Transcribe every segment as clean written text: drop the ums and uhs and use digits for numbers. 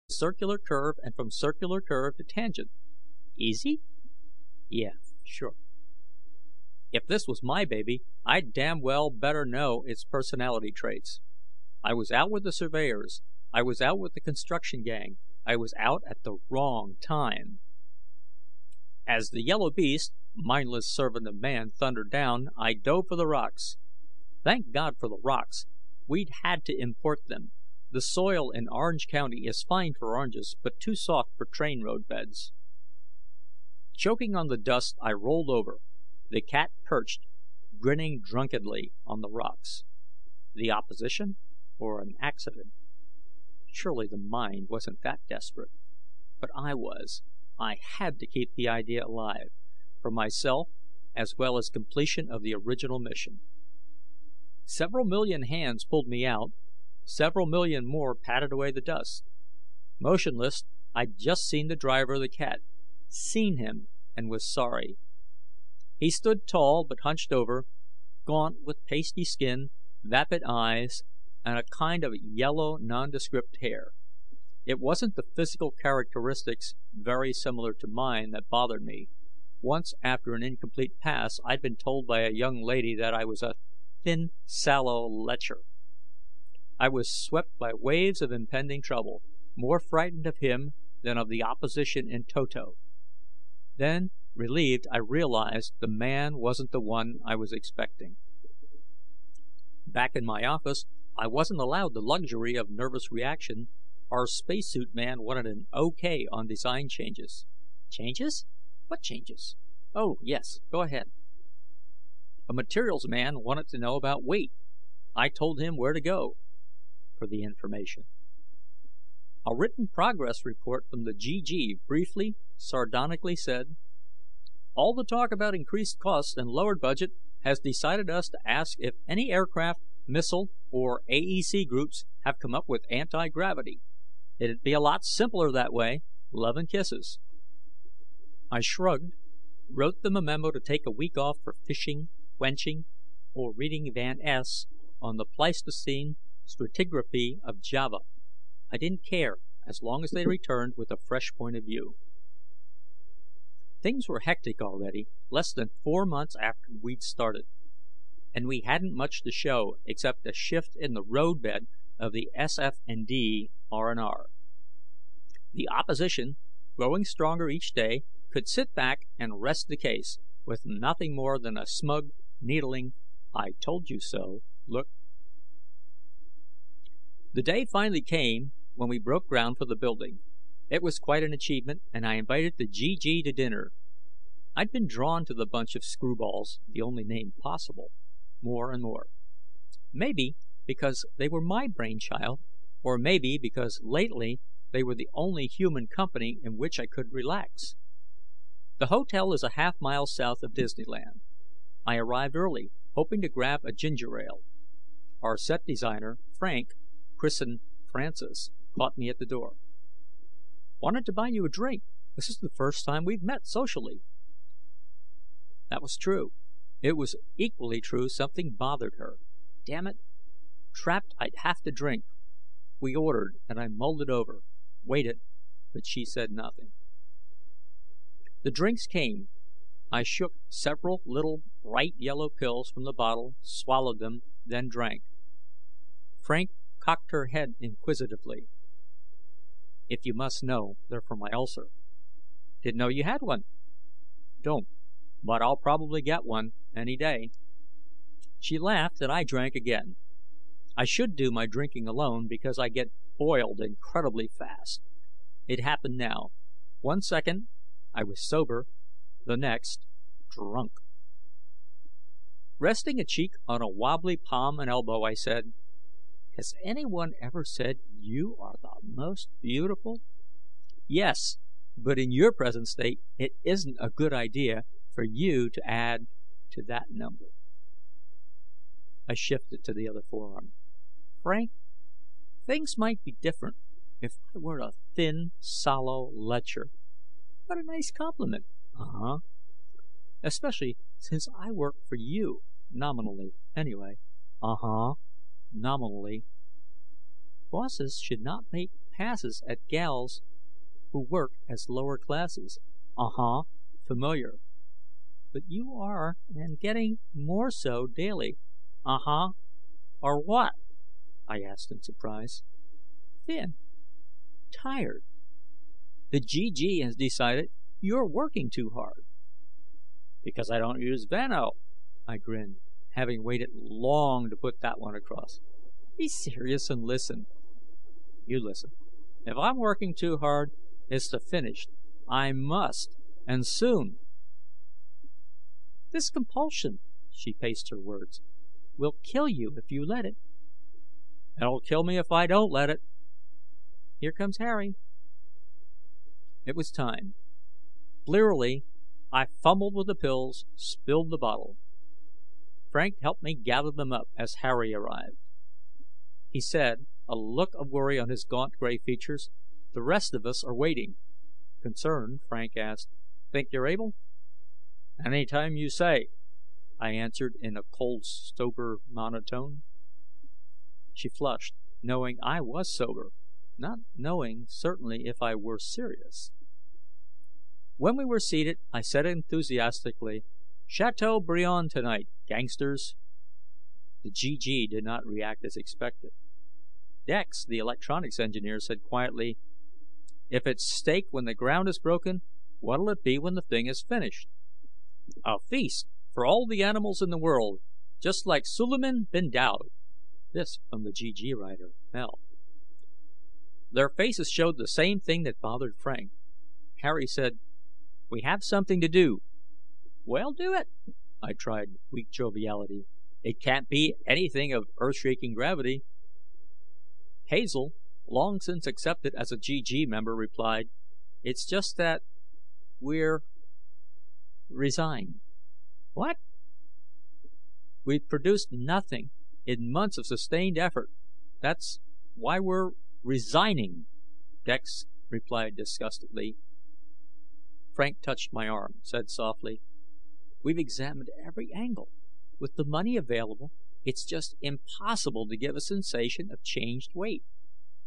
circular curve and from circular curve to tangent. Easy? Yeah, sure. If this was my baby, I'd damn well better know its personality traits. I was out with the surveyors. I was out with the construction gang. I was out at the wrong time. As the yellow beast, mindless servant of man, thundered down, I dove for the rocks. Thank God for the rocks. We'd had to import them. The soil in Orange County is fine for oranges, but too soft for train road beds. Choking on the dust, I rolled over. The cat perched, grinning drunkenly, on the rocks. The opposition, or an accident? Surely the mind wasn't that desperate. But I was. I had to keep the idea alive, for myself as well as completion of the original mission. Several million hands pulled me out. Several million more patted away the dust. Motionless, I'd just seen the driver of the cat. Seen him, and was sorry. He stood tall but hunched over, gaunt with pasty skin, vapid eyes, and a kind of yellow, nondescript hair. It wasn't the physical characteristics, very similar to mine, that bothered me. Once, after an incomplete pass, I'd been told by a young lady that I was a thin, sallow lecher. I was swept by waves of impending trouble, more frightened of him than of the opposition in toto. Then, relieved, I realized the man wasn't the one I was expecting. Back in my office, I wasn't allowed the luxury of nervous reaction. Our spacesuit man wanted an okay on design changes. Changes? What changes? Oh, yes, go ahead. A materials man wanted to know about weight. I told him where to go for the information. A written progress report from the GG briefly, sardonically said, "All the talk about increased costs and lowered budget has decided us to ask if any aircraft, missile, or AEC groups have come up with anti-gravity. It'd be a lot simpler that way. Love and kisses." I shrugged, wrote them a memo to take a week off for fishing, quenching, or reading Van S. on the Pleistocene stratigraphy of Java. I didn't care, as long as they returned with a fresh point of view. Things were hectic already, less than 4 months after we'd started. And we hadn't much to show, except a shift in the roadbed of the SF&D R&R. The opposition, growing stronger each day, could sit back and rest the case, with nothing more than a smug, needling, "I told you so" look. The day finally came when we broke ground for the building. It was quite an achievement, and I invited the GG to dinner. I'd been drawn to the bunch of screwballs, the only name possible, more and more. Maybe because they were my brainchild, or maybe because lately they were the only human company in which I could relax. The hotel is a half-mile south of Disneyland. I arrived early, hoping to grab a ginger ale. Our set designer, Frank, christened Francis, caught me at the door. "Wanted to buy you a drink. This is the first time we've met socially." That was true. It was equally true something bothered her. Damn it. Trapped I'd have to drink. We ordered, and I mulled it over. Waited, but she said nothing. The drinks came. I shook several little bright yellow pills from the bottle, swallowed them, then drank. Frank cocked her head inquisitively. "If you must know, they're for my ulcer." "Didn't know you had one." "Don't, but I'll probably get one any day." She laughed and I drank again. I should do my drinking alone because I get boiled incredibly fast. It happened now. 1 second, I was sober. The next, drunk. Resting a cheek on a wobbly palm and elbow, I said, "Has anyone ever said you are the most beautiful?" "Yes, but in your present state, it isn't a good idea for you to add to that number." I shifted to the other forearm. "Frank, things might be different if I were a thin, sallow lecher." "What a nice compliment." "Uh-huh. Especially since I work for you, nominally, anyway." "Uh-huh. Nominally." "Bosses should not make passes at gals who work as lower classes. Uh-huh. Familiar. But you are, and getting more so daily. Uh-huh. Are what? I asked in surprise. Thin. Tired. The GG has decided you're working too hard. Because I don't use Vano, I grinned, having waited long to put that one across. Be serious and listen. You listen. If I'm working too hard, it's to finish. I must, and soon. This compulsion, she paced her words, will kill you if you let it. It'll kill me if I don't let it. Here comes Harry. It was time. Blearily, I fumbled with the pills, spilled the bottle. Frank helped me gather them up as Harry arrived. He said, a look of worry on his gaunt gray features, "The rest of us are waiting." Concerned, Frank asked, "Think you're able?" "Any time you say," I answered in a cold, sober monotone. She flushed, knowing I was sober, not knowing certainly if I were serious. When we were seated, I said enthusiastically, "Chateaubriand tonight, gangsters." The GG did not react as expected. Dex, the electronics engineer, said quietly, "If it's steak when the ground is broken, what'll it be when the thing is finished?" "A feast for all the animals in the world, just like Suleiman bin Daud." This from the GG writer, Mel. Their faces showed the same thing that bothered Frank. Harry said, "We have something to do." "Well, do it." I tried weak joviality. "It can't be anything of earth-shaking gravity." Hazel, long since accepted as a GG member, replied, "It's just that we're resigned." "What?" "We've produced nothing in months of sustained effort. That's why we're resigning," Dex replied disgustedly. Frank touched my arm, said softly, "We've examined every angle. With the money available, it's just impossible to give a sensation of changed weight.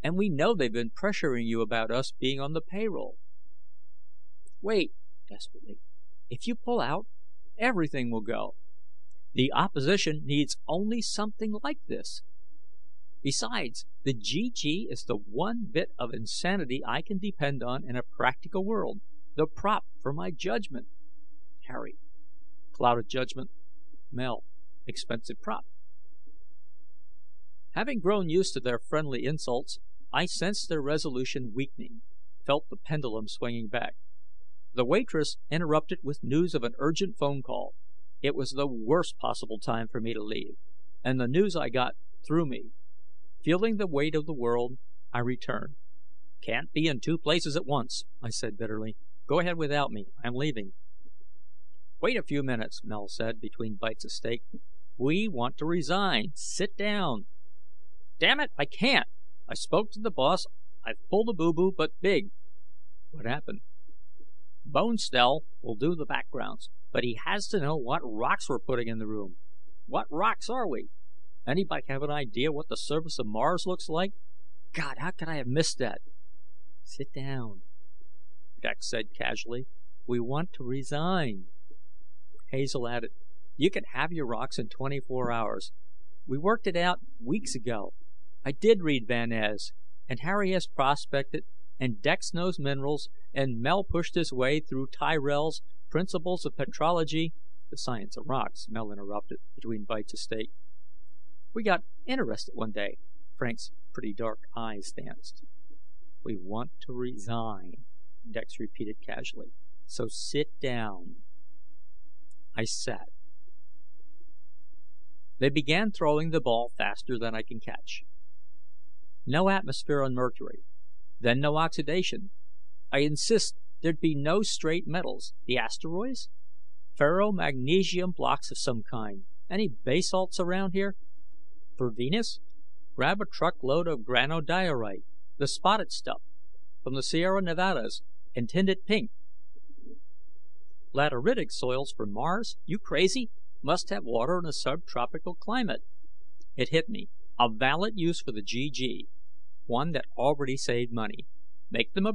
And we know they've been pressuring you about us being on the payroll." "Wait," desperately. "If you pull out, everything will go. The opposition needs only something like this. Besides, the GG is the one bit of insanity I can depend on in a practical world, the prop for my judgment." Harry, "Clouded judgment." Mel, "Expensive prop." Having grown used to their friendly insults, I sensed their resolution weakening, felt the pendulum swinging back. The waitress interrupted with news of an urgent phone call. It was the worst possible time for me to leave, and the news I got threw me. Feeling the weight of the world, I returned. "Can't be in two places at once," I said bitterly. "Go ahead without me. I'm leaving." "Wait a few minutes," Mel said between bites of steak. "We want to resign. Sit down." "Damn it, I can't. I spoke to the boss. I've pulled a boo-boo, but big." "What happened?" "Bonestell will do the backgrounds, but he has to know what rocks we're putting in the room." "What rocks are we? Anybody have an idea what the surface of Mars looks like? God, how could I have missed that?" "Sit down," Dex said casually. "We want to resign." Hazel added, "You can have your rocks in 24 hours. We worked it out weeks ago. I did read Van Ez, and Harry has prospected, and Dex knows minerals, and Mel pushed his way through Tyrell's Principles of Petrology." "The science of rocks," Mel interrupted between bites of steak. "We got interested one day." Frank's pretty dark eyes danced. "We want to resign," Dex repeated casually. "So sit down." I sat. They began throwing the ball faster than I can catch. "No atmosphere on Mercury. Then no oxidation. I insist there'd be no straight metals. The asteroids? Ferromagnesium blocks of some kind. Any basalts around here? For Venus? Grab a truckload of granodiorite, the spotted stuff, from the Sierra Nevadas, and tint it pink. Lateritic soils for Mars? You crazy? Must have water in a subtropical climate." It hit me. A valid use for the GG. one that already saved money. Make them a